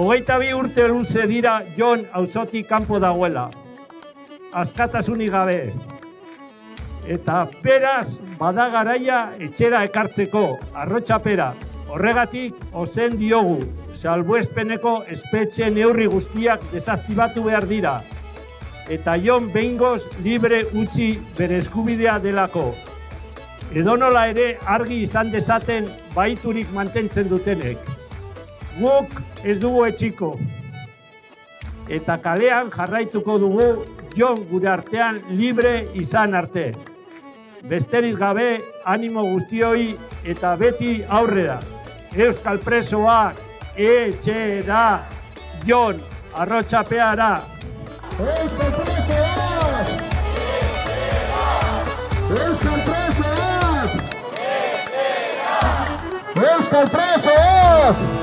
22 urte luze dira Jon auzotik kanpo dagoela. Askatasunik gabe. Eta beraz bada garaia etxera ekartzeko, arrotsapera. Horregatik ozen diogu, salbuespeneko espetxe neurri guztiak desaktibatu behar dira. Eta Jon behingoz libre utzi bere eskubidea delako. Edonola ere argi izan dezaten bahiturik mantentzen dutenek. Guk ez dugu etxiko. Eta kalean jarraituko dugu Jon gure artean libre izan arte. Besterik gabe animo guztioi eta beti aurrera. Euskal presoak etxera, Jon arrotsapeara. Euskal presoak! Euskal presoak! Euskal presoak!